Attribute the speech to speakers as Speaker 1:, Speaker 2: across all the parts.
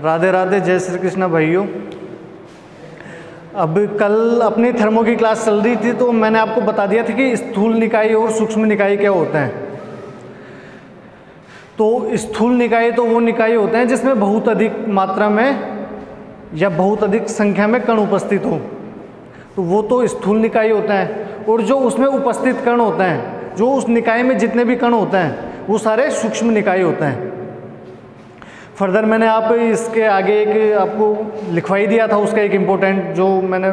Speaker 1: राधे राधे, जय श्री कृष्ण भाइयों। अब कल अपनी थर्मो की क्लास चल रही थी तो मैंने आपको बता दिया था कि स्थूल निकाय और सूक्ष्म निकाय क्या होते हैं। तो स्थूल निकाय तो वो निकाय होते हैं जिसमें बहुत अधिक मात्रा में या बहुत अधिक संख्या में कण उपस्थित हो, तो वो तो स्थूल निकाय होता है। और जो उसमें उपस्थित कण होते हैं, जो उस निकाय में जितने भी कण होते हैं, वो सारे सूक्ष्म निकाय होते हैं। फर्दर मैंने आप इसके आगे एक आपको लिखवाई दिया था, उसका एक इम्पोर्टेंट जो मैंने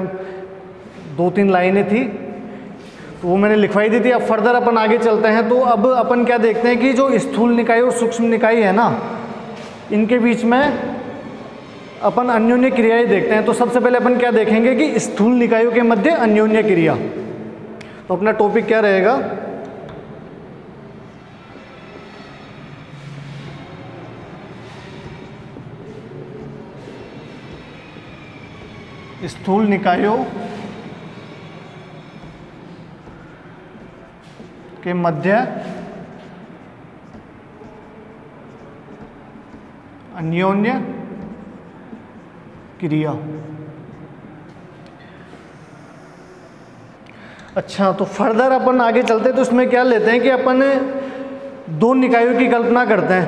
Speaker 1: 2-3 लाइनें थी तो वो मैंने लिखवाई दी थी। अब फर्दर अपन आगे चलते हैं। तो अब अपन क्या देखते हैं कि जो स्थूल निकाय और सूक्ष्म निकाय है ना, इनके बीच में अपन अन्योन्य क्रियाएं देखते हैं। तो सबसे पहले अपन क्या देखेंगे कि स्थूल निकायों के मध्य अन्योन्य क्रिया। तो अपना टॉपिक क्या रहेगा, स्थूल निकायों के मध्य अन्योन्य क्रिया। अच्छा, तो फर्दर अपन आगे चलते तो इसमें क्या लेते हैं कि अपन 2 निकायों की कल्पना करते हैं।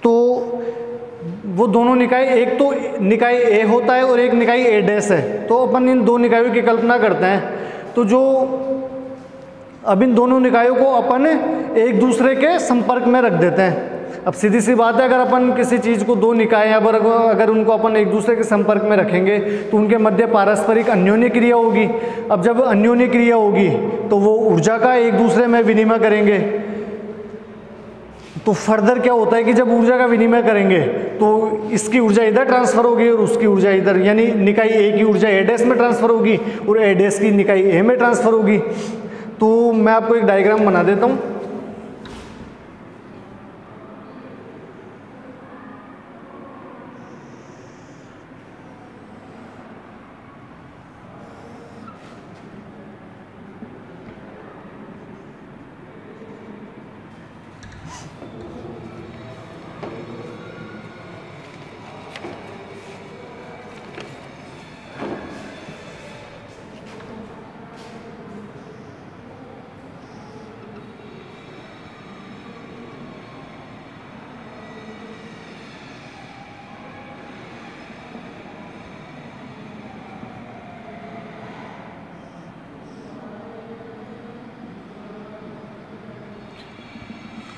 Speaker 1: तो वो दोनों निकाय, एक तो निकाय ए होता है और एक निकाय ए डैश है। तो अपन इन 2 निकायों की कल्पना करते हैं। तो जो अब इन दोनों निकायों को अपन एक दूसरे के संपर्क में रख देते हैं। अब सीधी सी बात है, अगर अपन किसी चीज़ को 2 निकाय अगर उनको अपन एक दूसरे के संपर्क में रखेंगे तो उनके मध्य पारस्परिक अन्योन्य क्रिया होगी। अब जब अन्योन्य क्रिया होगी तो वो ऊर्जा का एक दूसरे में विनिमय करेंगे। तो फर्दर क्या होता है कि जब ऊर्जा का विनिमय करेंगे तो इसकी ऊर्जा इधर ट्रांसफर होगी और उसकी ऊर्जा इधर, यानी निकाय ए की ऊर्जा ए डैश में ट्रांसफर होगी और ए डैश की निकाय ए में ट्रांसफर होगी। तो मैं आपको एक डायग्राम बना देता हूँ।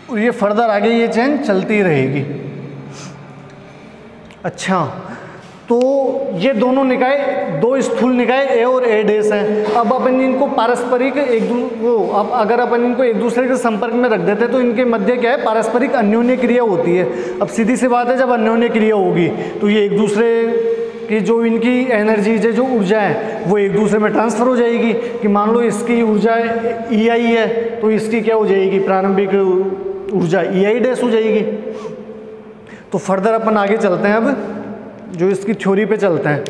Speaker 1: और ये फर्दर आगे ये चेन चलती रहेगी। अच्छा, तो ये दोनों निकाय, 2 स्थूल निकाय ए और ए डैश हैं। अब अपन इनको पारस्परिक अब अगर अपन इनको एक दूसरे के संपर्क में रख देते हैं तो इनके मध्य क्या है, पारस्परिक अन्योन्य क्रिया होती है। अब सीधी सी बात है, जब अन्योन्य क्रिया होगी तो ये एक दूसरे की जो इनकी एनर्जीज है, जो ऊर्जा है, वो एक दूसरे में ट्रांसफर हो जाएगी। कि मान लो इसकी ऊर्जा EI है तो इसकी क्या हो जाएगी, प्रारंभिक ऊर्जा EI डैश हो जाएगी। तो फर्दर अपन आगे चलते हैं, अब जो इसकी थ्योरी पे चलते हैं।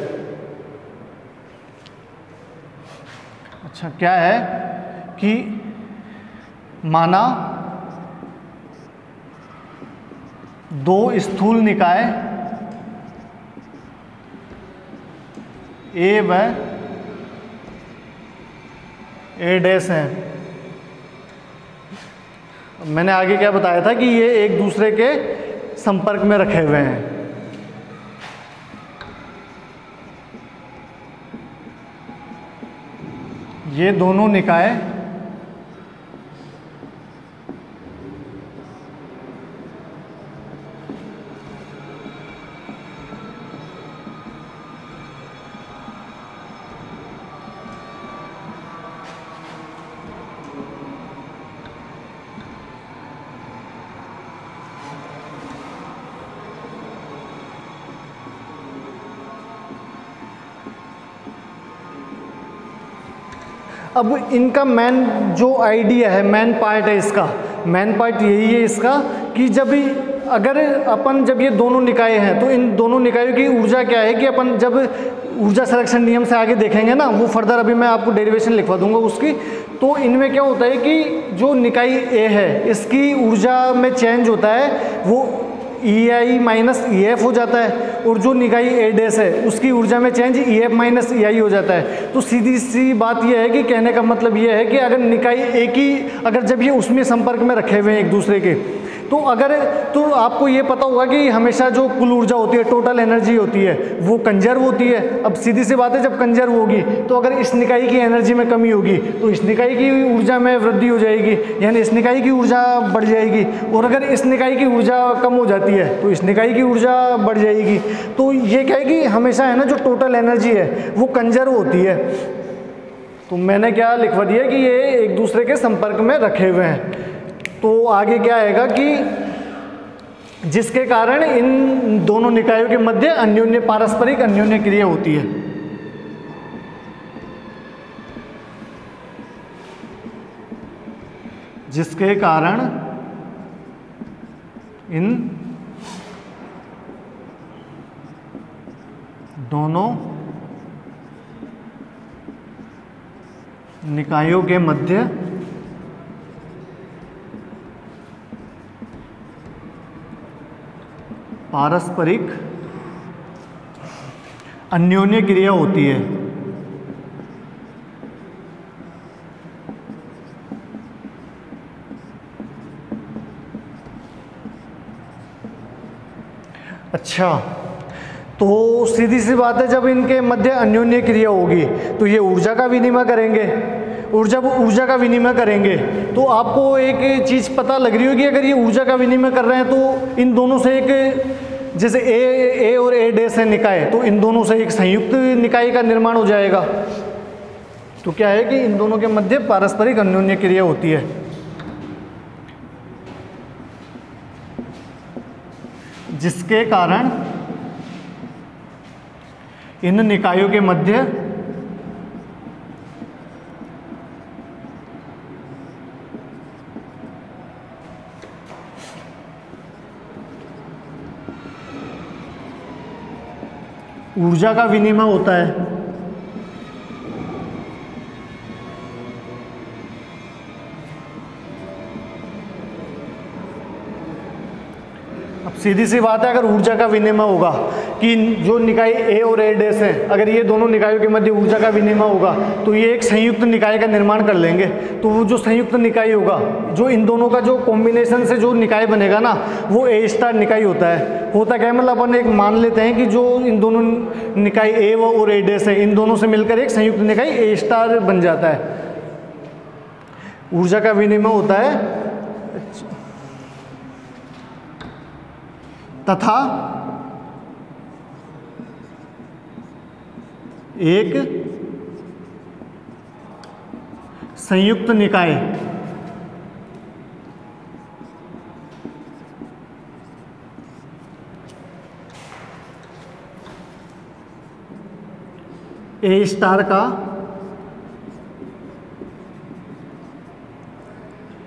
Speaker 1: अच्छा, क्या है कि माना 2 स्थूल निकाय ए व ए डैश हैं। मैंने आगे क्या बताया था कि ये एक दूसरे के संपर्क में रखे हुए हैं। ये दोनों निकाय अब इनका मेन जो आइडिया है, मेन पार्ट है इसका, मेन पार्ट यही है इसका कि जब जब ये दोनों निकाय हैं तो इन दोनों निकायों की ऊर्जा क्या है कि अपन जब ऊर्जा संरक्षण नियम से आगे देखेंगे ना, वो फर्दर अभी मैं आपको डेरिवेशन लिखवा दूंगा उसकी। तो इनमें क्या होता है कि जो निकाय ए है इसकी ऊर्जा में चेंज होता है, वो ई आई माइनस ई एफ हो जाता है, और जो निकाय ए डैश है उसकी ऊर्जा में चेंज ई एफ माइनस ई आई हो जाता है। तो सीधी सी बात यह है कि कहने का मतलब यह है कि अगर निकाय एक ही, अगर जब ये उसमें संपर्क में रखे हुए हैं एक दूसरे के, तो आपको ये पता होगा कि हमेशा जो कुल ऊर्जा होती है, टोटल एनर्जी होती है, वो कंजर्व होती है। अब सीधी सी बात है, जब कंजर्व होगी तो अगर इस निकाय की एनर्जी में कमी होगी तो इस निकाय की ऊर्जा में वृद्धि हो जाएगी, यानी इस निकाय की ऊर्जा बढ़ जाएगी, और अगर इस निकाय की ऊर्जा कम हो जाती है तो इस निकाय की ऊर्जा बढ़ जाएगी। तो ये क्या है कि हमेशा है ना, जो टोटल एनर्जी है वो कंजर्व होती है। तो मैंने क्या लिखवा दिया कि ये एक दूसरे के संपर्क में रखे हुए हैं। तो आगे क्या आएगा कि जिसके कारण इन दोनों निकायों के मध्य अन्योन्य पारस्परिक अन्योन्य क्रिया होती है। जिसके कारण इन दोनों निकायों के मध्य पारस्परिक अन्योन्य क्रिया होती है। अच्छा, तो सीधी सी बात है, जब इनके मध्य अन्योन्य क्रिया होगी तो ये ऊर्जा का विनिमय करेंगे, और जब ऊर्जा का विनिमय करेंगे तो आपको एक चीज़ पता लग रही होगी, अगर ये ऊर्जा का विनिमय कर रहे हैं तो इन दोनों से एक, जैसे ए और ए डैश है निकाय, तो इन दोनों से एक संयुक्त निकाय का निर्माण हो जाएगा। तो क्या है कि इन दोनों के मध्य पारस्परिक अन्योन्य क्रिया होती है, जिसके कारण इन निकायों के मध्य ऊर्जा का विनिमय होता है। अब सीधी सी बात है, अगर ऊर्जा का विनिमय होगा कि जो निकाय ए और ए डैश है, अगर ये दोनों निकायों के मध्य ऊर्जा का विनिमय होगा तो ये एक संयुक्त निकाय का निर्माण कर लेंगे। तो वो जो संयुक्त निकाय होगा, जो इन दोनों का जो कॉम्बिनेशन से जो निकाय बनेगा ना, वो ए स्टार निकाय होता है। होता क्या है, मतलब अपन एक मान लेते हैं कि जो इन दोनों निकाय ए और ए डैश है, इन दोनों से मिलकर एक संयुक्त निकाय ए स्टार बन जाता है। ऊर्जा का विनिमय होता है तथा एक संयुक्त निकाय ए स्टार का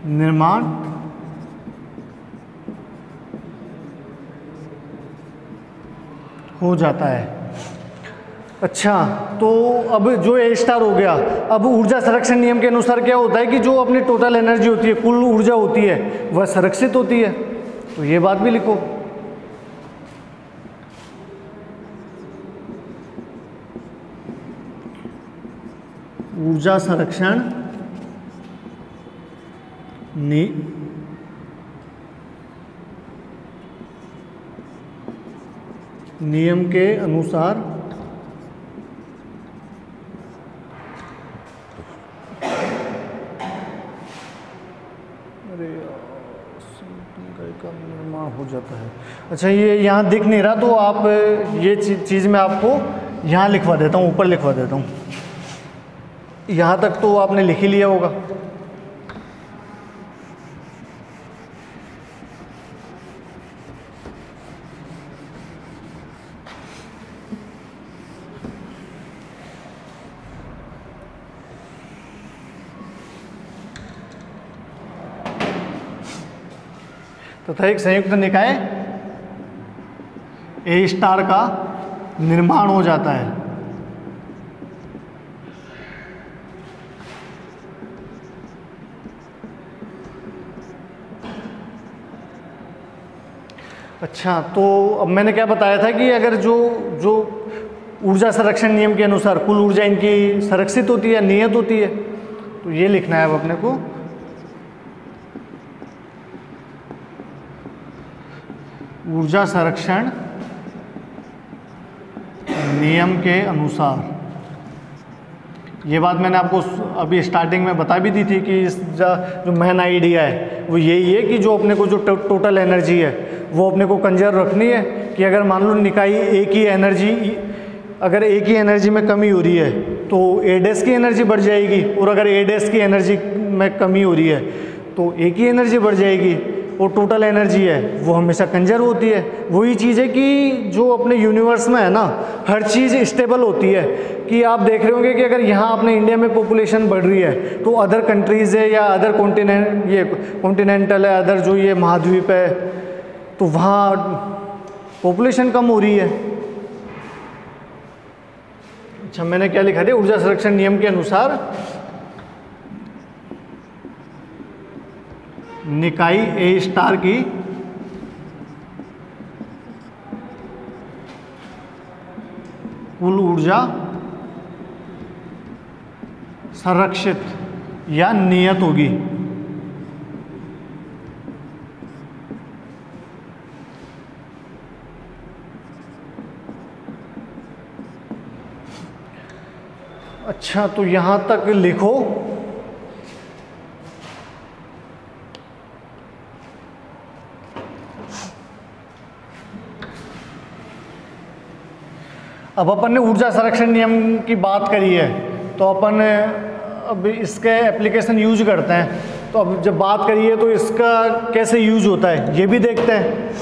Speaker 1: निर्माण हो जाता है। अच्छा, तो अब जो ए स्टार हो गया, अब ऊर्जा संरक्षण नियम के अनुसार क्या होता है कि जो अपनी टोटल एनर्जी होती है, कुल ऊर्जा होती है, वह संरक्षित होती है। तो ये बात भी लिखो। ऊर्जा संरक्षण नियम के अनुसार का निर्माण हो जाता है। अच्छा, ये यहाँ दिख नहीं रहा तो आप ये चीज़ मैं आपको यहाँ लिखवा देता हूँ, ऊपर लिखवा देता हूँ। यहाँ तक तो आपने लिख ही लिया होगा। तथा एक संयुक्त निकाय ए स्टार का निर्माण हो जाता है। अच्छा, तो अब मैंने क्या बताया था कि अगर जो जो ऊर्जा संरक्षण नियम के अनुसार कुल ऊर्जा इनकी संरक्षित होती है, नियत होती है, तो ये लिखना है अब अपने को। ऊर्जा संरक्षण नियम के अनुसार, ये बात मैंने आपको अभी स्टार्टिंग में बता भी दी थी कि इस जो मेन आइडिया है वो यही है कि जो अपने को जो टोटल एनर्जी है वो अपने को कंजर्व रखनी है, कि अगर मान लो निकाय एक ही एनर्जी, अगर एक ही एनर्जी में कमी हो रही है तो ए डैश की एनर्जी बढ़ जाएगी, और अगर ए डैश की एनर्जी में कमी हो रही है तो एक ही एनर्जी बढ़ जाएगी, और टोटल एनर्जी है वो हमेशा कंजर्व होती है। वही चीज़ है कि जो अपने यूनिवर्स में है ना, हर चीज़ स्टेबल होती है। कि आप देख रहे होंगे कि अगर यहाँ अपने इंडिया में पॉपुलेशन बढ़ रही है तो अदर कंट्रीज़ है या अदर कॉन्टिनेंट, ये कॉन्टिनेंटल है, अदर जो ये महाद्वीप है, तो वहाँ पॉपुलेशन कम हो रही है। अच्छा, मैंने क्या लिखा था, ऊर्जा संरक्षण नियम के अनुसार निकाय ए स्टार की कुल ऊर्जा संरक्षित या नियत होगी। अच्छा, तो यहां तक लिखो। अब अपन ने ऊर्जा संरक्षण नियम की बात करी है तो अपन अब इसके एप्लीकेशन यूज करते हैं। तो अब जब बात करिए तो इसका कैसे यूज होता है ये भी देखते हैं।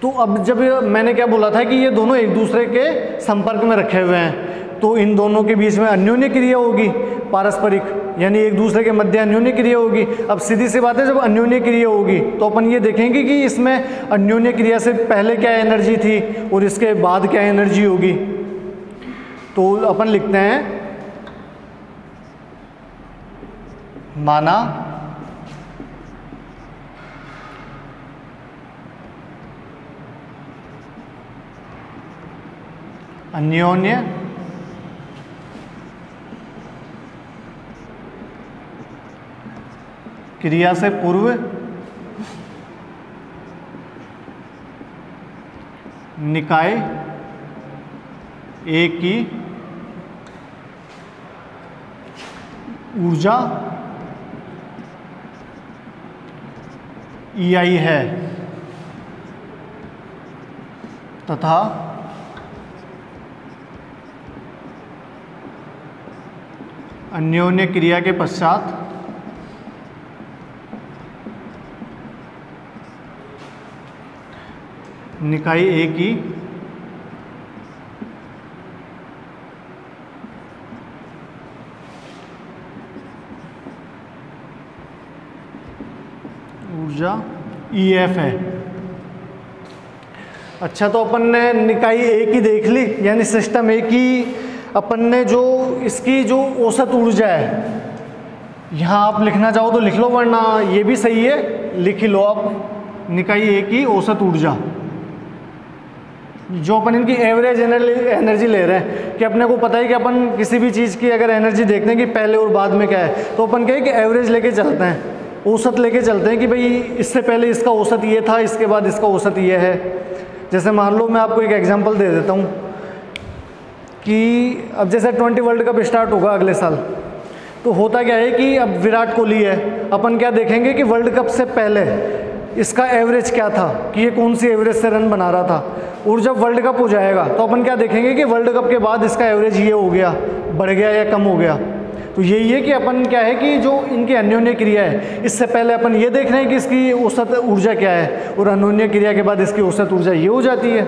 Speaker 1: तो अब जब मैंने क्या बोला था कि ये दोनों एक दूसरे के संपर्क में रखे हुए हैं, तो इन दोनों के बीच में अन्योन्य क्रिया होगी, पारस्परिक, यानी एक दूसरे के मध्य अन्योन्य क्रिया होगी। अब सीधी सी बात है, जब अन्योन्य क्रिया होगी तो अपन ये देखेंगे कि इसमें अन्योन्य क्रिया से पहले क्या एनर्जी थी और इसके बाद क्या एनर्जी होगी। तो अपन लिखते हैं, माना अन्योन्य क्रिया से पूर्व निकाय ए की ऊर्जा EI है तथा अन्योन्य क्रिया के पश्चात निकाय ए की ऊर्जा EF है। अच्छा, तो अपन ने निकाय ए की देख ली, यानी सिस्टम ए की अपन ने जो इसकी जो औसत ऊर्जा है, यहाँ आप लिखना चाहो तो लिख लो, वरना ये भी सही है, लिख ही लो आप। निकाय ए की औसत ऊर्जा, जो अपन इनकी एवरेज एनर्जी ले रहे हैं, कि अपने को पता है कि अपन किसी भी चीज़ की अगर एनर्जी देखते हैं कि पहले और बाद में क्या है, तो अपन कहें कि एवरेज लेके चलते हैं, औसत लेके चलते हैं कि भाई इससे पहले इसका औसत ये था, इसके बाद इसका औसत ये है। जैसे मान लो मैं आपको एक एग्जांपल दे देता हूँ कि अब जैसे 20 वर्ल्ड कप स्टार्ट होगा अगले साल, तो होता क्या है कि अब विराट कोहली है, अपन क्या देखेंगे कि वर्ल्ड कप से पहले इसका एवरेज क्या था, कि ये कौन सी एवरेज से रन बना रहा था, और जब वर्ल्ड कप हो जाएगा तो अपन क्या देखेंगे कि वर्ल्ड कप के बाद इसका एवरेज ये हो गया, बढ़ गया या कम हो गया। तो यही है कि अपन क्या है कि जो इनकी अन्योन्य क्रिया है, इससे पहले अपन ये देख रहे हैं कि इसकी औसत ऊर्जा क्या है, और अन्योन्य क्रिया के बाद इसकी औसत ऊर्जा ये हो जाती है।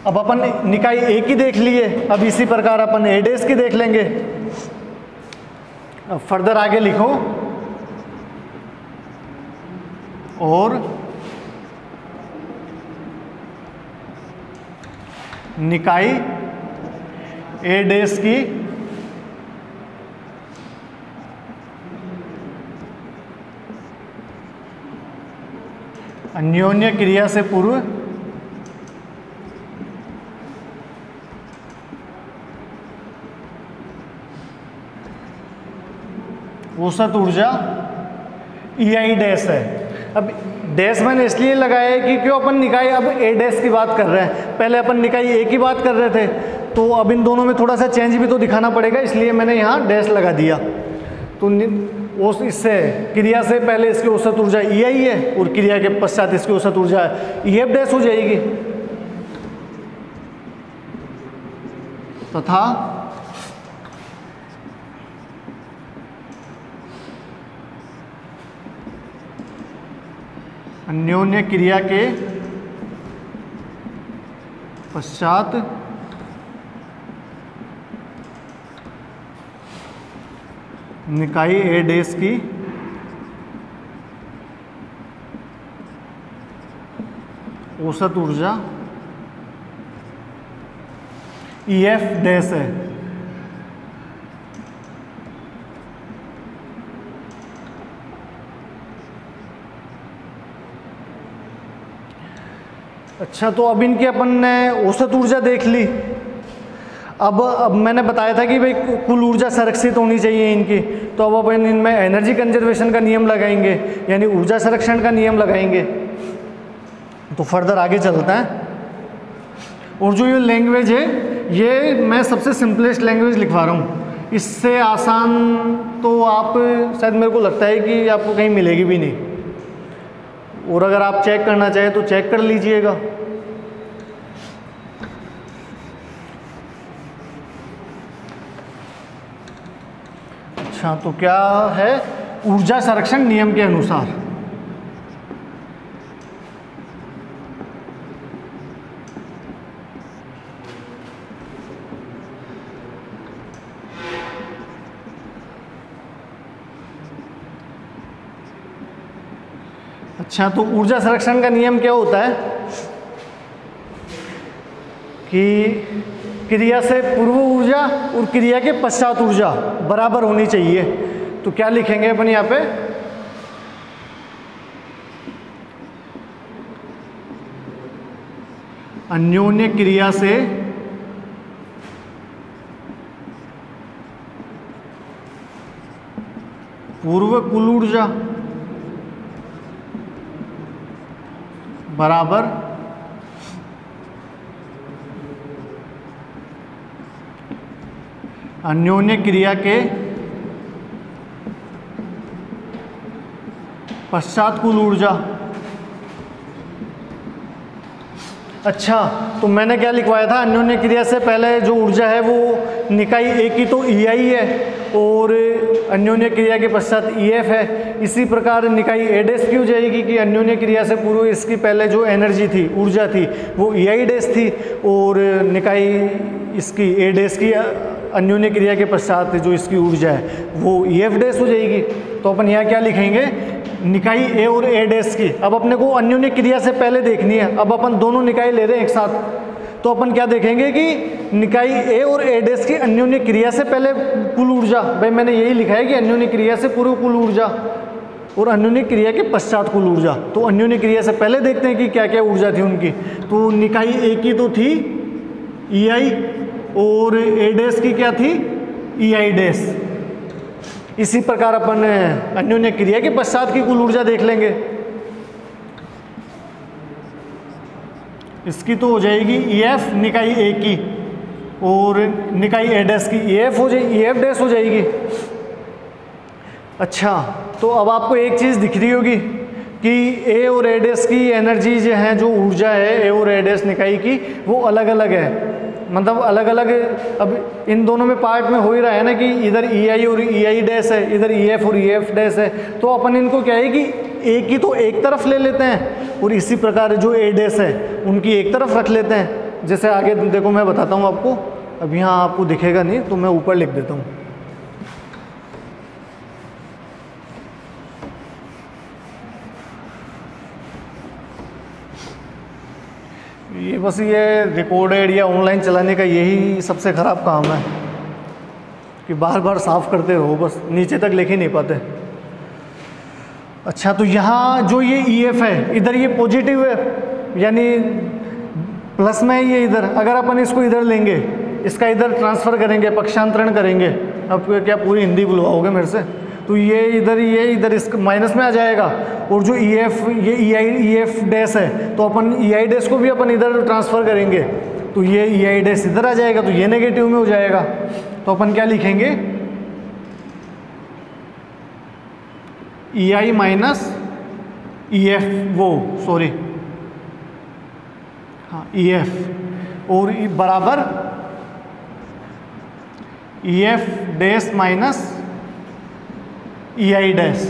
Speaker 1: अब अपन निकाय ए की देख लिए, अब इसी प्रकार अपन ए डैश की देख लेंगे। अब फर्दर आगे लिखो, और निकाय ए डैश की अन्योन्य क्रिया से पूर्व औसत ऊर्जा EI डैश है। अब डैश मैंने इसलिए लगाया है कि क्यों अपन निकाय अब ए डैश की बात कर रहे हैं, पहले अपन निकाय ए की बात कर रहे थे, तो अब इन दोनों में थोड़ा सा चेंज भी तो दिखाना पड़ेगा, इसलिए मैंने यहाँ डैश लगा दिया। तो इससे क्रिया से पहले इसकी औसत ऊर्जा EI है और क्रिया के पश्चात इसकी औसत ऊर्जा EF डैश हो जाएगी, तथा अन्योन्य क्रिया के पश्चात निकाय ए डैश की औसत ऊर्जा EF डैश है। अच्छा, तो अब इनकी अपन ने औसत ऊर्जा देख ली। अब मैंने बताया था कि भाई कुल ऊर्जा संरक्षित होनी चाहिए इनकी, तो अब अपन इनमें एनर्जी कंजर्वेशन का नियम लगाएंगे, यानी ऊर्जा संरक्षण का नियम लगाएंगे। तो फर्दर आगे चलता है। और जो ये लैंग्वेज है, ये मैं सबसे सिंपलेस्ट लैंग्वेज लिखवा रहा हूँ, इससे आसान तो आप शायद मेरे को लगता है कि आपको कहीं मिलेगी भी नहीं, और अगर आप चेक करना चाहें तो चेक कर लीजिएगा। अच्छा, तो क्या है, ऊर्जा संरक्षण नियम के अनुसार अच्छा, तो ऊर्जा संरक्षण का नियम क्या होता है कि क्रिया से पूर्व ऊर्जा और क्रिया के पश्चात ऊर्जा बराबर होनी चाहिए। तो क्या लिखेंगे अपन यहाँ पे, अन्योन्य क्रिया से पूर्व कुल ऊर्जा बराबर अन्योन्य क्रिया के पश्चात कुल ऊर्जा। अच्छा, तो मैंने क्या लिखवाया था, अन्योन्य क्रिया से पहले जो ऊर्जा है वो निकाय ए की तो EI है और अन्योन्य क्रिया के पश्चात EF है। इसी प्रकार निकाय ए डैश की हो जाएगी कि अन्योन्य क्रिया से पूर्व इसकी पहले जो एनर्जी थी, ऊर्जा थी, वो EI डैश थी, और निकाय इसकी ए डैश की अन्योन्य क्रिया के पश्चात जो इसकी ऊर्जा है वो EF डैश हो जाएगी। तो अपन यहाँ क्या लिखेंगे, निकाय ए और ए डैश की, अब अपने को अन्योन्य क्रिया से पहले देखनी है। अब अपन दोनों निकाय ले रहे हैं एक साथ, तो अपन क्या देखेंगे कि निकाय ए और ए डैश की अन्योन्य क्रिया से पहले कुल ऊर्जा, भाई मैंने यही लिखा है कि अन्योन्य क्रिया से पूर्व कुल ऊर्जा और अन्योन्य क्रिया के पश्चात कुल ऊर्जा। तो अन्योन्य क्रिया से पहले देखते हैं कि क्या क्या ऊर्जा थी उनकी। तो निकाय ए की तो थी EI और ए डैश की क्या थी, EI डैश। इसी प्रकार अपन अन्योन्य क्रिया के पश्चात की कुल ऊर्जा देख लेंगे। इसकी तो हो जाएगी EF निकाय ए की, और निकाय ए डैश की EF हो जाएगी, EF डैश हो जाएगी। अच्छा, तो अब आपको एक चीज़ दिख रही होगी कि ए और ए डैश की एनर्जी जो है, जो ऊर्जा है ए और ए डैश निकाय की, वो अलग अलग है, मतलब अलग अलग। अब इन दोनों में पार्ट में हो ही रहा है ना कि इधर EI और EI डैश है, इधर EF और EF डैश है। तो अपन इनको क्या है कि ए की तो एक तरफ ले लेते हैं और इसी प्रकार जो ए डैश है उनकी एक तरफ रख लेते हैं। जैसे आगे देखो मैं बताता हूँ आपको, अब यहाँ आपको दिखेगा नहीं तो मैं ऊपर लिख देता हूँ। ये बस ये रिकॉर्डेड या ऑनलाइन चलाने का यही सबसे ख़राब काम है कि बार बार साफ़ करते रहो, बस नीचे तक लिख ही नहीं पाते। अच्छा, तो यहाँ जो ये EF है इधर ये पॉजिटिव है, यानी प्लस में है ये इधर। अगर अपन इसको इधर लेंगे, इसका इधर ट्रांसफ़र करेंगे, पक्षांतरण करेंगे, अब क्या पूरी हिंदी बुलवाओगे मेरे से, तो ये इधर इस माइनस में आ जाएगा। और जो EF ये EF डैश है, तो अपन EI डैश को भी अपन इधर ट्रांसफ़र करेंगे, तो ये EI डैश इधर आ जाएगा, तो ये नेगेटिव में हो जाएगा। तो अपन क्या लिखेंगे, EI माइनस EF, EF और बराबर EF dash minus EI dash.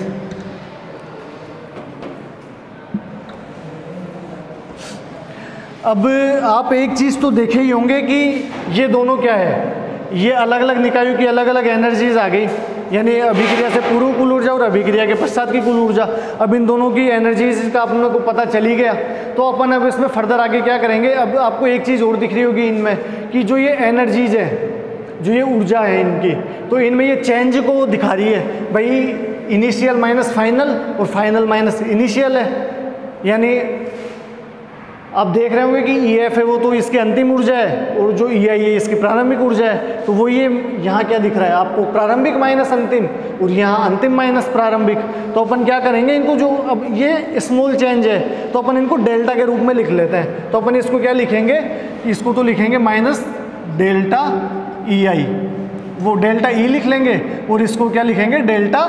Speaker 1: अब आप एक चीज़ तो देखे ही होंगे कि ये दोनों क्या है, ये अलग अलग निकायों की अलग अलग एनर्जीज आ गई, यानी अभिक्रिया से पूर्व कुल ऊर्जा और अभिक्रिया के पश्चात की कुल ऊर्जा। अब इन दोनों की एनर्जीज का अपन को पता चल ही गया, तो अपन अब इसमें फर्दर आगे क्या करेंगे। अब आपको एक चीज़ और दिख रही होगी इनमें कि जो ये एनर्जीज है, जो ये ऊर्जा है इनकी, तो इनमें ये चेंज को दिखा रही है भाई, इनिशियल माइनस फाइनल और फाइनल माइनस इनिशियल है। यानी आप देख रहे होंगे कि EF है वो तो इसकी अंतिम ऊर्जा है, और जो EI है इसकी प्रारंभिक ऊर्जा है। तो वो ये यहाँ क्या दिख रहा है आपको, प्रारंभिक माइनस अंतिम, और यहाँ अंतिम माइनस प्रारंभिक। तो अपन क्या करेंगे, इनको जो अब ये स्मॉल चेंज है तो अपन इनको डेल्टा के रूप में लिख लेते हैं। तो अपन इसको क्या लिखेंगे, इसको तो लिखेंगे माइनस डेल्टा EI, वो डेल्टा E लिख लेंगे, और इसको क्या लिखेंगे, डेल्टा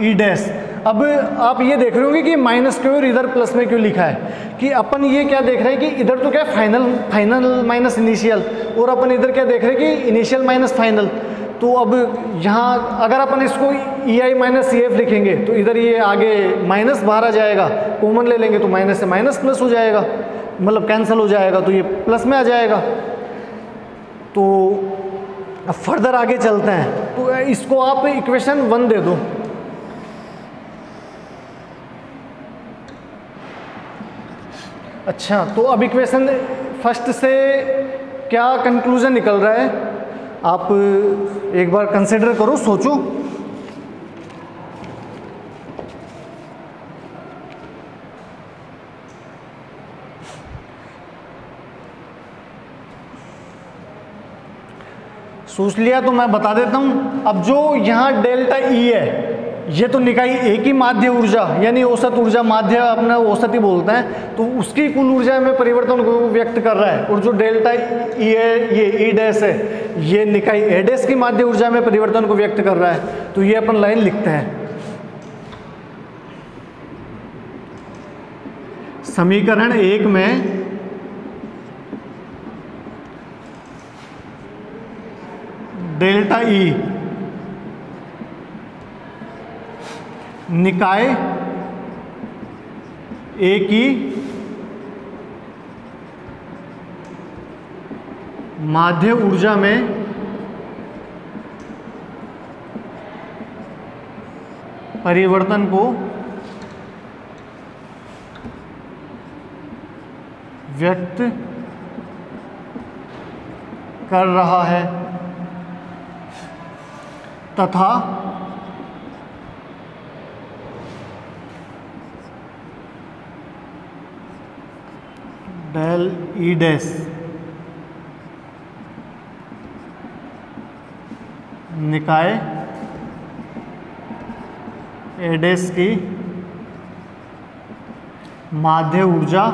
Speaker 1: E डैश। अब आप ये देख रहे होंगे कि माइनस क्यों और इधर प्लस में क्यों लिखा है, कि अपन ये क्या देख रहे हैं कि इधर तो क्या फाइनल माइनस इनिशियल, और अपन इधर क्या देख रहे हैं कि इनिशियल माइनस फाइनल। तो अब यहाँ अगर अपन इसको EI माइनस EF लिखेंगे तो इधर ये आगे माइनस बाहर आ जाएगा, कॉमन ले लेंगे तो माइनस से माइनस प्लस हो जाएगा, मतलब कैंसिल हो जाएगा, तो ये प्लस में आ जाएगा। तो अब फर्दर आगे चलते हैं, तो इसको आप इक्वेशन 1 दे दो। अच्छा, तो अब इक्वेशन फर्स्ट से क्या कंक्लूजन निकल रहा है, आप एक बार कंसिडर करो, सोचो। सोच लिया तो मैं बता देता हूं। अब जो यहाँ डेल्टा E है, ये तो निकाय एक ही माध्य ऊर्जा, यानी औसत ऊर्जा, माध्य अपना औसत ही बोलते हैं, तो उसकी कुल ऊर्जा में परिवर्तन को व्यक्त कर रहा है। और जो डेल्टा E है, ये E डैश है, ये निकाय A डैश की माध्य ऊर्जा में परिवर्तन को व्यक्त कर रहा है। तो ये अपन लाइन लिखते हैं, समीकरण 1 में डेल्टा E निकाय A की माध्य ऊर्जा में परिवर्तन को व्यक्त कर रहा है तथा डेल E डैश निकाय A डैश की माध्य ऊर्जा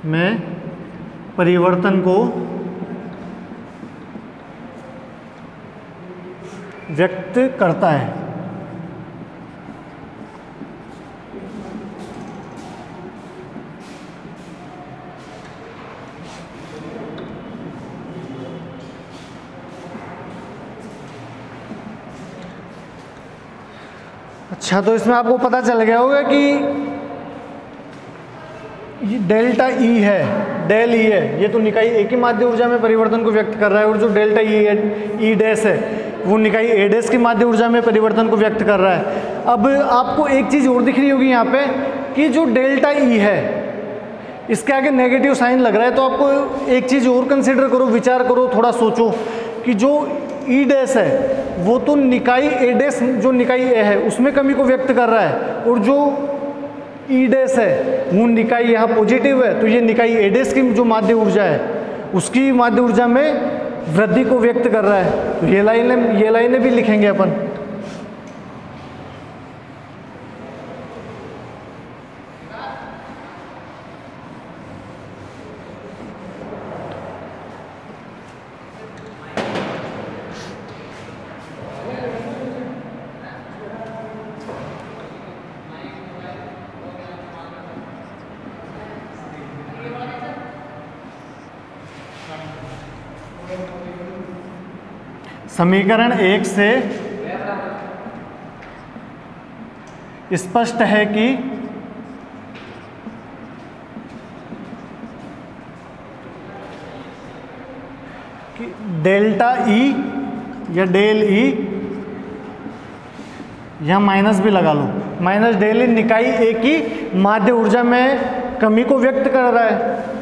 Speaker 1: में परिवर्तन को व्यक्त करता है। अच्छा, तो इसमें आपको पता चल गया होगा कि ये डेल्टा E है, डेल E है, ये तो निकाय एक ही माध्य ऊर्जा में परिवर्तन को व्यक्त कर रहा है, और जो डेल्टा E है, E डैश है, वो निकाय A डैश की माध्य ऊर्जा में परिवर्तन को व्यक्त कर रहा है। अब आपको एक चीज़ और दिख रही होगी यहाँ पे कि जो डेल्टा E है इसके आगे नेगेटिव साइन लग रहा है, तो आपको एक चीज़ और कंसिडर करो, विचार करो, थोड़ा सोचो कि जो ई डैश है वो तो निकाय ए डैश, जो निकाय ए है उसमें कमी को व्यक्त कर रहा है, और जो ई डैश है वो निकाय यहाँ पॉजिटिव है, तो ये निकाय ए डैश की जो माध्य ऊर्जा है उसकी माध्य ऊर्जा में वृद्धि को व्यक्त कर रहा है। तो ये लाइनें भी लिखेंगे अपन। समीकरण 1 से स्पष्ट है कि डेल्टा ई या डेल ई, यहां माइनस भी लगा लो, माइनस डेल ई निकाय ए की माध्य ऊर्जा में कमी को व्यक्त कर रहा है।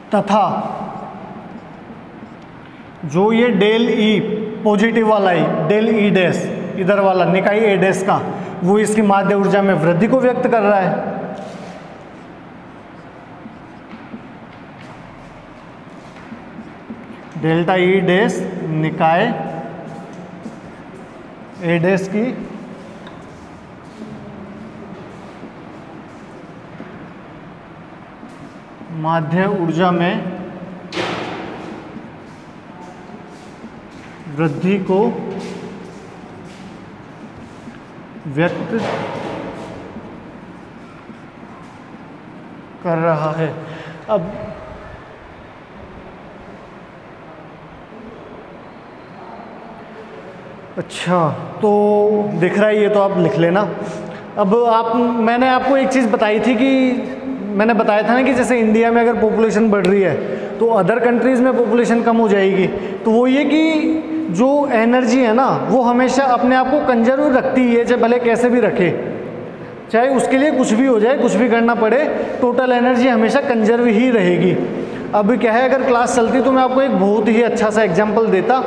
Speaker 1: तथा जो ये डेल ई पॉजिटिव वाला है, डेल ई डैश इधर वाला निकाय ए डैश का, वो इसकी माध्य ऊर्जा में वृद्धि को व्यक्त कर रहा है। डेल्टा ई डैश निकाय ए डैश की माध्य ऊर्जा में वृद्धि को व्यक्त कर रहा है। अब अच्छा, तो दिख रहा है ये, तो आप लिख लेना। अब मैंने आपको एक चीज़ बताई थी कि मैंने बताया था ना कि जैसे इंडिया में अगर पॉपुलेशन बढ़ रही है तो अदर कंट्रीज़ में पॉपुलेशन कम हो जाएगी। तो वो ये कि जो एनर्जी है ना वो हमेशा अपने आप को कंजर्व रखती है, चाहे भले कैसे भी रखे, चाहे उसके लिए कुछ भी हो जाए, कुछ भी करना पड़े, टोटल एनर्जी हमेशा कंजर्व ही रहेगी। अब क्या है, अगर क्लास चलती तो मैं आपको एक बहुत ही अच्छा सा एग्जाम्पल देता,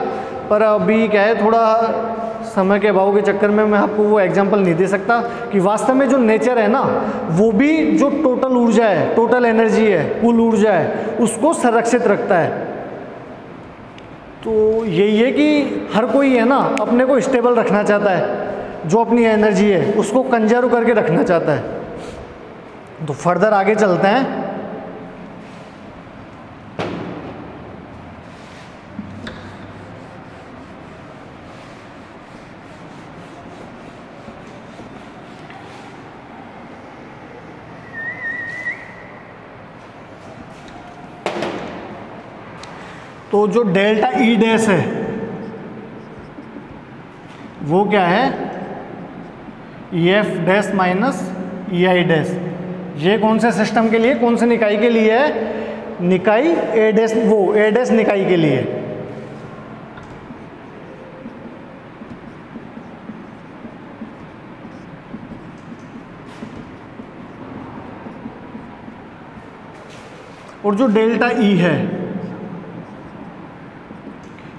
Speaker 1: पर अभी क्या है थोड़ा समय के अभाव के चक्कर में मैं आपको वो एग्जाम्पल नहीं दे सकता कि वास्तव में जो नेचर है ना वो भी जो टोटल ऊर्जा है, टोटल एनर्जी है, कुल ऊर्जा है, उसको संरक्षित रखता है। तो यही है कि हर कोई है ना अपने को स्टेबल रखना चाहता है, जो अपनी एनर्जी है उसको कंजर्व करके रखना चाहता है। तो फर्दर आगे चलते हैं। तो जो डेल्टा ई डैश है वो क्या है, E F dash minus E I dash. ये कौन से सिस्टम के लिए, कौन से निकाय के लिए है, निकाय ए डैश, वो ए डैश निकाय के लिए। और जो डेल्टा ई है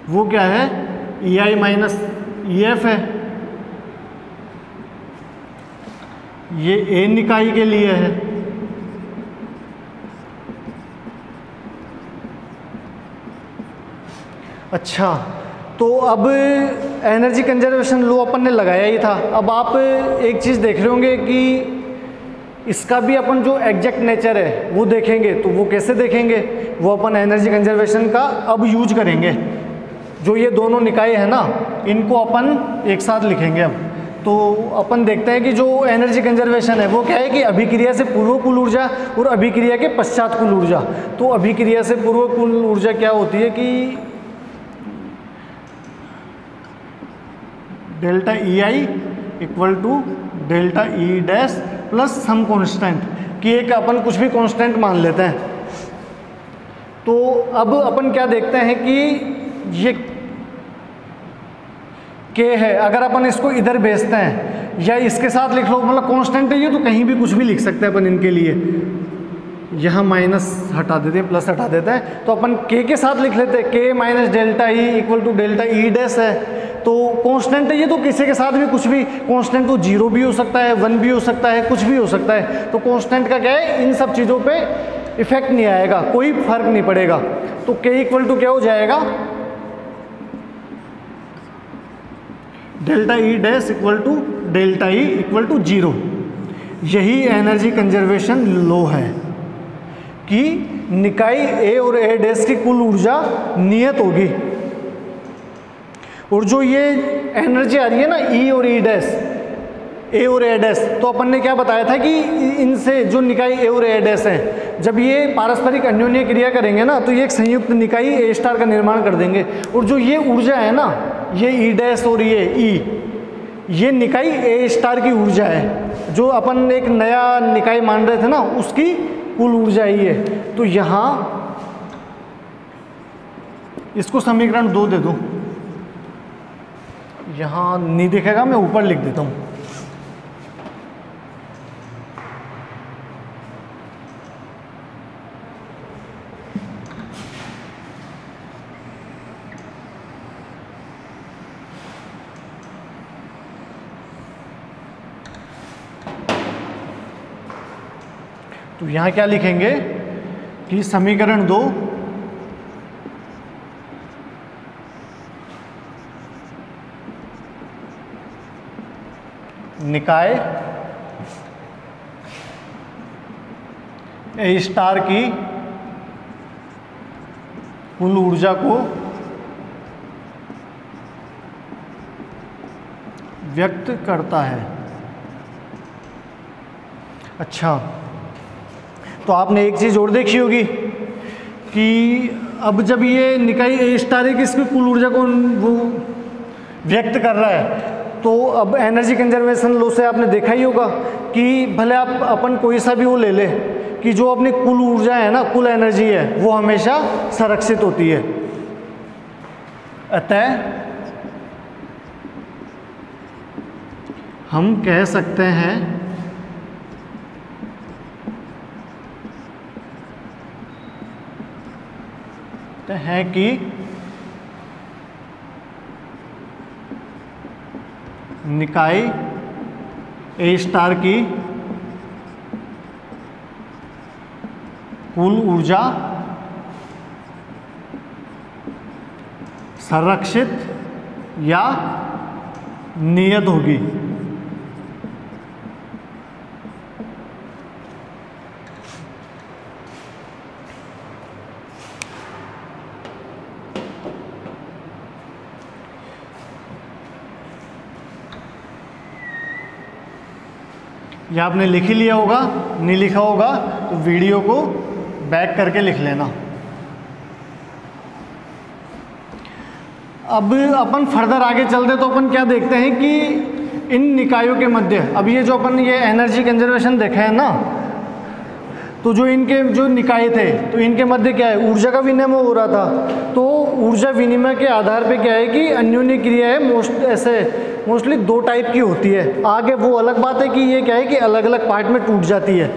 Speaker 1: वो क्या है, ई आई माइनस ई एफ है, ये ए निकाय के लिए है। अच्छा, तो अब एनर्जी कंजर्वेशन लॉ अपन ने लगाया ही था। अब आप एक चीज़ देख रहे होंगे कि इसका भी अपन जो एग्जैक्ट नेचर है वो देखेंगे। तो वो कैसे देखेंगे, वो अपन एनर्जी कंजर्वेशन का अब यूज करेंगे। जो ये दोनों निकाय है ना इनको अपन एक साथ लिखेंगे। अब तो अपन देखते हैं कि जो एनर्जी कंजर्वेशन है वो क्या है कि अभिक्रिया से पूर्व कुल ऊर्जा और अभिक्रिया के पश्चात कुल ऊर्जा। तो अभिक्रिया से पूर्व कुल ऊर्जा क्या होती है कि delta E I equal to delta E dash plus some constant. कि एक अपन कुछ भी कांस्टेंट मान लेते हैं। तो अब अपन क्या देखते हैं कि ये K है, अगर अपन इसको इधर भेजते हैं या इसके साथ लिख लो, मतलब कांस्टेंट है ये तो कहीं भी कुछ भी लिख सकते हैं अपन इनके लिए। यहाँ माइनस हटा देते हैं, प्लस हटा देते हैं, तो अपन K के साथ लिख लेते हैं K minus delta E equal to delta E dash है। तो कांस्टेंट है ये तो किसी के साथ भी कुछ भी, कांस्टेंट तो 0 भी हो सकता है, 1 भी हो सकता है, कुछ भी हो सकता है। तो कांस्टेंट का क्या है, इन सब चीज़ों पे इफेक्ट नहीं आएगा, कोई फर्क नहीं पड़ेगा। तो K इक्वल टू क्या हो जाएगा, delta E dash equal to delta E equal to 0। यही एनर्जी कंजर्वेशन लॉ है कि निकाय A और A डैश की कुल ऊर्जा नियत होगी, और जो ये एनर्जी आ रही है ना E और E डैश, A और A डैश, तो अपन ने क्या बताया था कि इनसे जो निकाय A और A डैश है, जब ये पारस्परिक अन्योन्य क्रिया करेंगे ना तो ये एक संयुक्त निकाय A स्टार का निर्माण कर देंगे। और जो ये ऊर्जा है ना, ये E डैश और ये E, ये निकाय A स्टार की ऊर्जा है, जो अपन एक नया निकाय मान रहे थे ना, उसकी कुल ऊर्जा ही है। तो यहाँ इसको समीकरण 2 दे दो, यहाँ नहीं दिखेगा, मैं ऊपर लिख देता हूँ। तो यहाँ क्या लिखेंगे कि समीकरण 2 निकाय A स्टार की कुल ऊर्जा को व्यक्त करता है। अच्छा, तो आपने एक चीज़ और देखी होगी कि अब जब ये निकाय A स्टार है कि इसकी कुल ऊर्जा को वो व्यक्त कर रहा है, तो अब एनर्जी कंजर्वेशन लॉ से आपने देखा ही होगा कि भले आप अपन कोई सा भी वो ले ले कि जो अपनी कुल ऊर्जा है ना, कुल एनर्जी है, वो हमेशा संरक्षित होती है। अतः हम कह सकते हैं कि निकाय A स्टार की कुल ऊर्जा संरक्षित या नियत होगी। या आपने लिख ही लिया होगा, नहीं लिखा होगा तो वीडियो को बैक करके लिख लेना। अब अपन फर्दर आगे चलते तो अपन क्या देखते हैं कि इन निकायों के मध्य, अब ये जो अपन ये एनर्जी कंजर्वेशन देखा है ना, तो जो इनके जो निकाय थे तो इनके मध्य क्या है, ऊर्जा का विनिमय हो रहा था। तो ऊर्जा विनिमय के आधार पे क्या है कि अन्योन्य क्रिया है मोस्टली 2 टाइप की होती है। आगे वो अलग बात है कि ये क्या है कि अलग अलग पार्ट में टूट जाती है।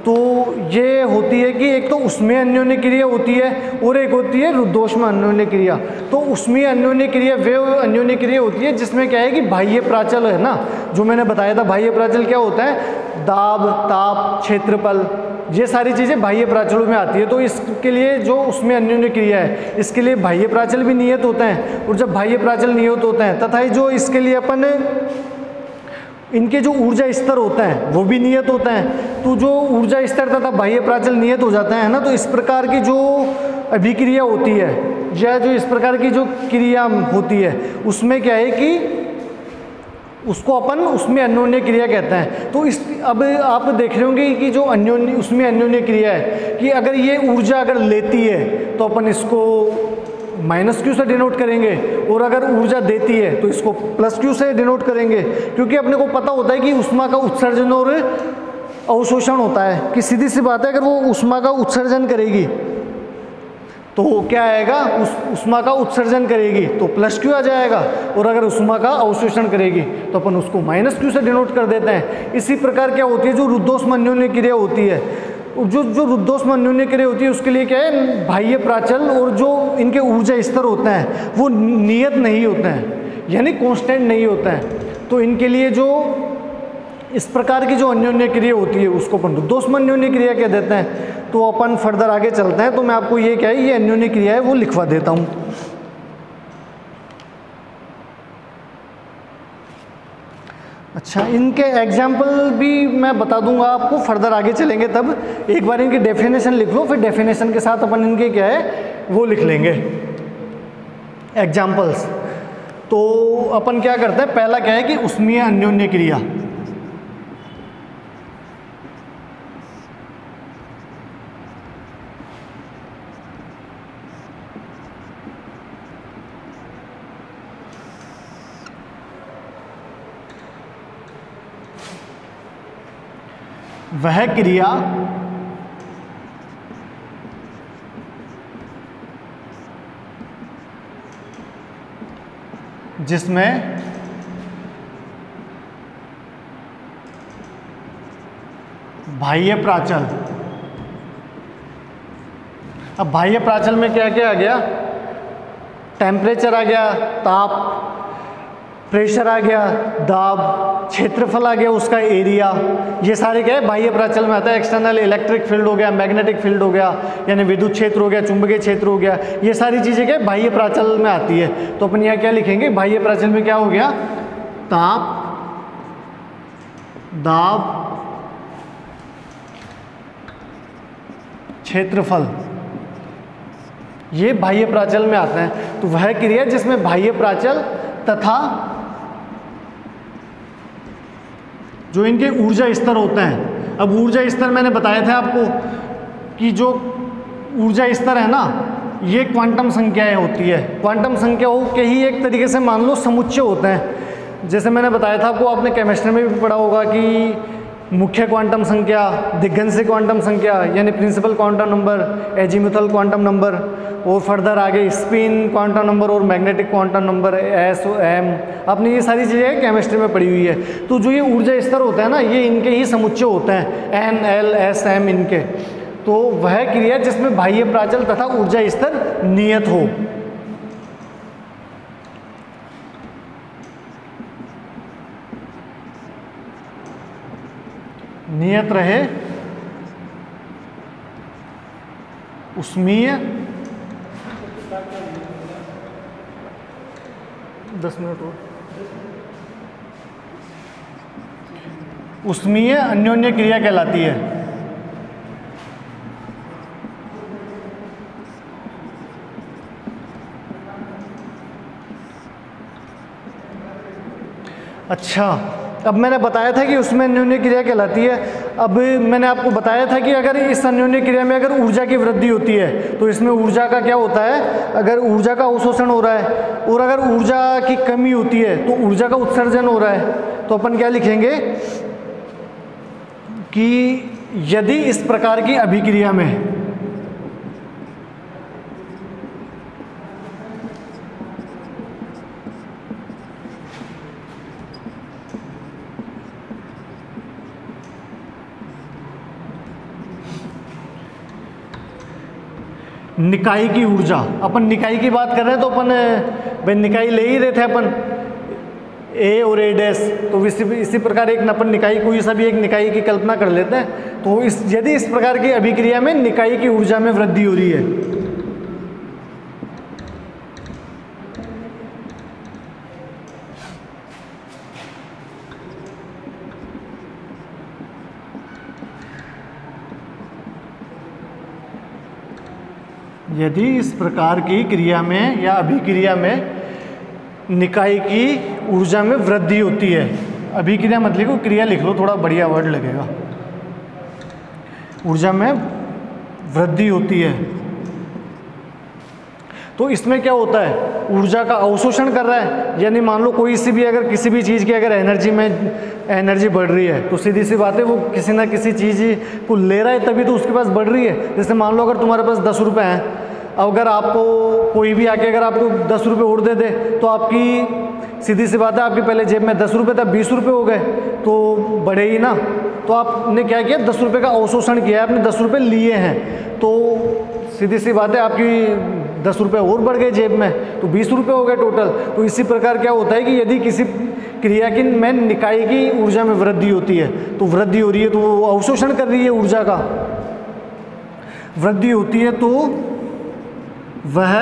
Speaker 1: तो ये होती है कि एक तो उसमें अन्योन्य क्रिया होती है और एक होती है रुद्धोष्म अन्योन्य क्रिया। तो उसमें अन्योन्य क्रिया वे अन्योन्य क्रिया होती है जिसमें क्या है कि बाह्य प्राचल है ना, जो मैंने बताया था बाह्य प्राचल क्या होता है, दाब, ताप, क्षेत्रफल, ये सारी चीज़ें बाह्य प्राचलों में आती है। तो इसके लिए जो उसमें अन्योन्य क्रिया है, इसके लिए बाह्य प्राचल भी नियत होते हैं। और जब बाह्य प्राचल नियत होते हैं तथा जो इसके लिए अपन इनके जो ऊर्जा स्तर होता है वो भी नियत होता है। तो जो ऊर्जा स्तर तथा बाह्य प्राचल नियत हो जाता है ना, तो इस प्रकार की जो अभिक्रिया होती है या जो इस प्रकार की जो क्रिया होती है उसमें क्या है कि उसको अपन उसमें अन्योन्य क्रिया कहते हैं। तो इस अब आप देख रहे होंगे कि जो अन्योन्य उसमें अन्योन्य क्रिया है कि अगर ये ऊर्जा अगर लेती है तो अपन इसको -q से डिनोट करेंगे, और अगर ऊर्जा देती है तो इसको +q से डिनोट करेंगे, क्योंकि अपने को पता होता है कि ऊष्मा का उत्सर्जन और अवशोषण होता है कि सीधी सी बात है, अगर वो ऊष्मा का उत्सर्जन करेगी तो क्या आएगा, ऊष्मा का उत्सर्जन करेगी तो प्लस क्यू आ जाएगा, और अगर ऊष्मा का अवशोषण करेगी तो अपन उसको माइनस क्यू से डिनोट कर देते हैं। इसी प्रकार क्या होती है, जो रुद्धोष्म अन्योन्य क्रिया होती है, जो रुद्धोष्म अन्योन्य क्रिया होती है उसके लिए क्या है, बाह्य प्राचल और जो इनके ऊर्जा स्तर होते हैं वो नियत नहीं होते हैं, यानी कांस्टेंट नहीं होते हैं। तो इनके लिए जो इस प्रकार की जो अन्योन्य क्रिया होती है उसको अपन रुद्धोष्म अन्योन्य क्रिया कह देते हैं। तो अपन फर्दर आगे चलते हैं, तो मैं आपको ये क्या है, ये अन्योन्य क्रिया है वो लिखवा देता हूँ। अच्छा, इनके एग्जाम्पल भी मैं बता दूंगा आपको, फर्दर आगे चलेंगे तब। एक बार इनकी डेफिनेशन लिख लो, फिर डेफिनेशन के साथ अपन इनके क्या है वो लिख लेंगे एग्जाम्पल्स। तो अपन क्या करते हैं, पहला क्या है कि ऊष्मीय अन्योन्य क्रिया। वह क्रिया जिसमें बाह्य प्राचल, अब बाह्य प्राचल में क्या क्या आ गया, टेम्परेचर आ गया, ताप, प्रेशर आ गया, दाब, क्षेत्रफल आ गया, उसका एरिया, ये सारे क्या है बाह्य प्राचल में आता है। एक्सटर्नल इलेक्ट्रिक फील्ड हो गया, मैग्नेटिक फील्ड हो गया, यानी विद्युत क्षेत्र हो गया, चुंबकीय क्षेत्र हो गया, ये सारी चीज़ें क्या बाह्य प्राचल में आती है। तो अपन यहाँ क्या लिखेंगे, बाह्य प्राचल में क्या हो गया, ताप, दाब, क्षेत्रफल, ये बाह्य प्राचल में आते हैं। तो वह क्रिया जिसमें बाह्य प्राचल तथा जो इनके ऊर्जा स्तर होते हैं। अब ऊर्जा स्तर मैंने बताया था आपको कि जो ऊर्जा स्तर है ना, ये क्वांटम संख्याएं होती है। क्वांटम संख्याओं के ही एक तरीके से मान लो समुच्चय होते हैं। जैसे मैंने बताया था आपको, आपने केमिस्ट्री में भी पढ़ा होगा कि मुख्य क्वांटम संख्या, दिग्गंशी क्वांटम संख्या यानी principal quantum number, azimuthal quantum number, और फर्दर आगे स्पिन क्वांटम नंबर और magnetic quantum number, S M, आपने ये सारी चीज़ें केमिस्ट्री में पढ़ी हुई है। तो जो ये ऊर्जा स्तर होता है ना, ये इनके ही समुच्चय होते हैं, एन, एल, एस, एम इनके। तो वह क्रिया जिसमें बाह्य प्राचल तथा ऊर्जा स्तर नियत हो। नियत रहे, ऊष्मीय 10 मिनट और, ऊष्मीय अन्योन्य क्रिया कहलाती है। अच्छा, अब मैंने बताया था कि उसमें अन्योन्य क्रिया कहलाती है। अब मैंने आपको बताया था कि अगर इस अन्योन्य क्रिया में अगर ऊर्जा की वृद्धि होती है तो इसमें ऊर्जा का क्या होता है, अगर ऊर्जा का अवशोषण हो रहा है, और अगर ऊर्जा की कमी होती है तो ऊर्जा का उत्सर्जन हो रहा है। तो अपन क्या लिखेंगे कि यदि इस प्रकार की अभिक्रिया में निकाय की ऊर्जा, अपन निकाय की बात कर रहे हैं तो अपन भाई निकाय ले ही रहे थे अपन, ए और ए डैश, तो इसी प्रकार एक अपन निकाय, कोई सा भी एक निकाय की कल्पना कर लेते हैं। तो यदि इस प्रकार की अभिक्रिया में निकाय की ऊर्जा में वृद्धि हो रही है, यदि इस प्रकार की क्रिया में या अभिक्रिया में निकाय की ऊर्जा में वृद्धि होती है, अभिक्रिया मत लिखो, क्रिया लिख लो, थोड़ा बढ़िया वर्ड लगेगा। ऊर्जा में वृद्धि होती है तो इसमें क्या होता है, ऊर्जा का अवशोषण कर रहा है। यानी मान लो कोई सी भी अगर किसी भी चीज़ की अगर एनर्जी बढ़ रही है तो सीधी सी बात है वो किसी ना किसी चीज़ को ले रहा है तभी तो उसके पास बढ़ रही है। जैसे मान लो अगर तुम्हारे पास 10 रुपये हैं, अगर आपको कोई भी आके अगर आपको 10 रुपये और दे दे तो आपकी सीधी सी बात है आपकी पहले जेब में 10 रुपये था 20 रुपये हो गए तो बढ़े ही ना। तो आपने क्या किया, 10 रुपये का अवशोषण किया है, आपने 10 रुपये लिए हैं तो सीधी सी बात है आपकी 10 रुपये और बढ़ गए जेब में तो 20 रुपये हो गए टोटल। तो इसी प्रकार क्या होता है कि यदि किसी क्रिया की में निकाय की ऊर्जा में वृद्धि होती है तो वृद्धि हो रही है तो वो अवशोषण कर रही है ऊर्जा का, वृद्धि होती है तो वह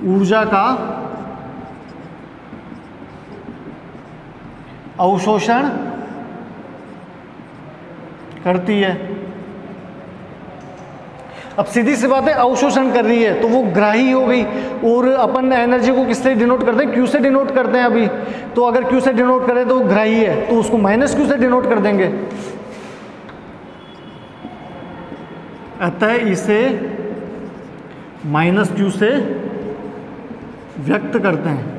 Speaker 1: ऊर्जा का अवशोषण करती है। अब सीधी सी बात है अवशोषण कर रही है तो वो ग्राही हो गई। और अपन एनर्जी को किससे डिनोट करते हैं, क्यू से डिनोट करते हैं अभी। तो अगर क्यू से डिनोट करें तो ग्राही है तो उसको माइनस क्यू से डिनोट कर देंगे। अतः इसे माइनस क्यू से व्यक्त करते हैं।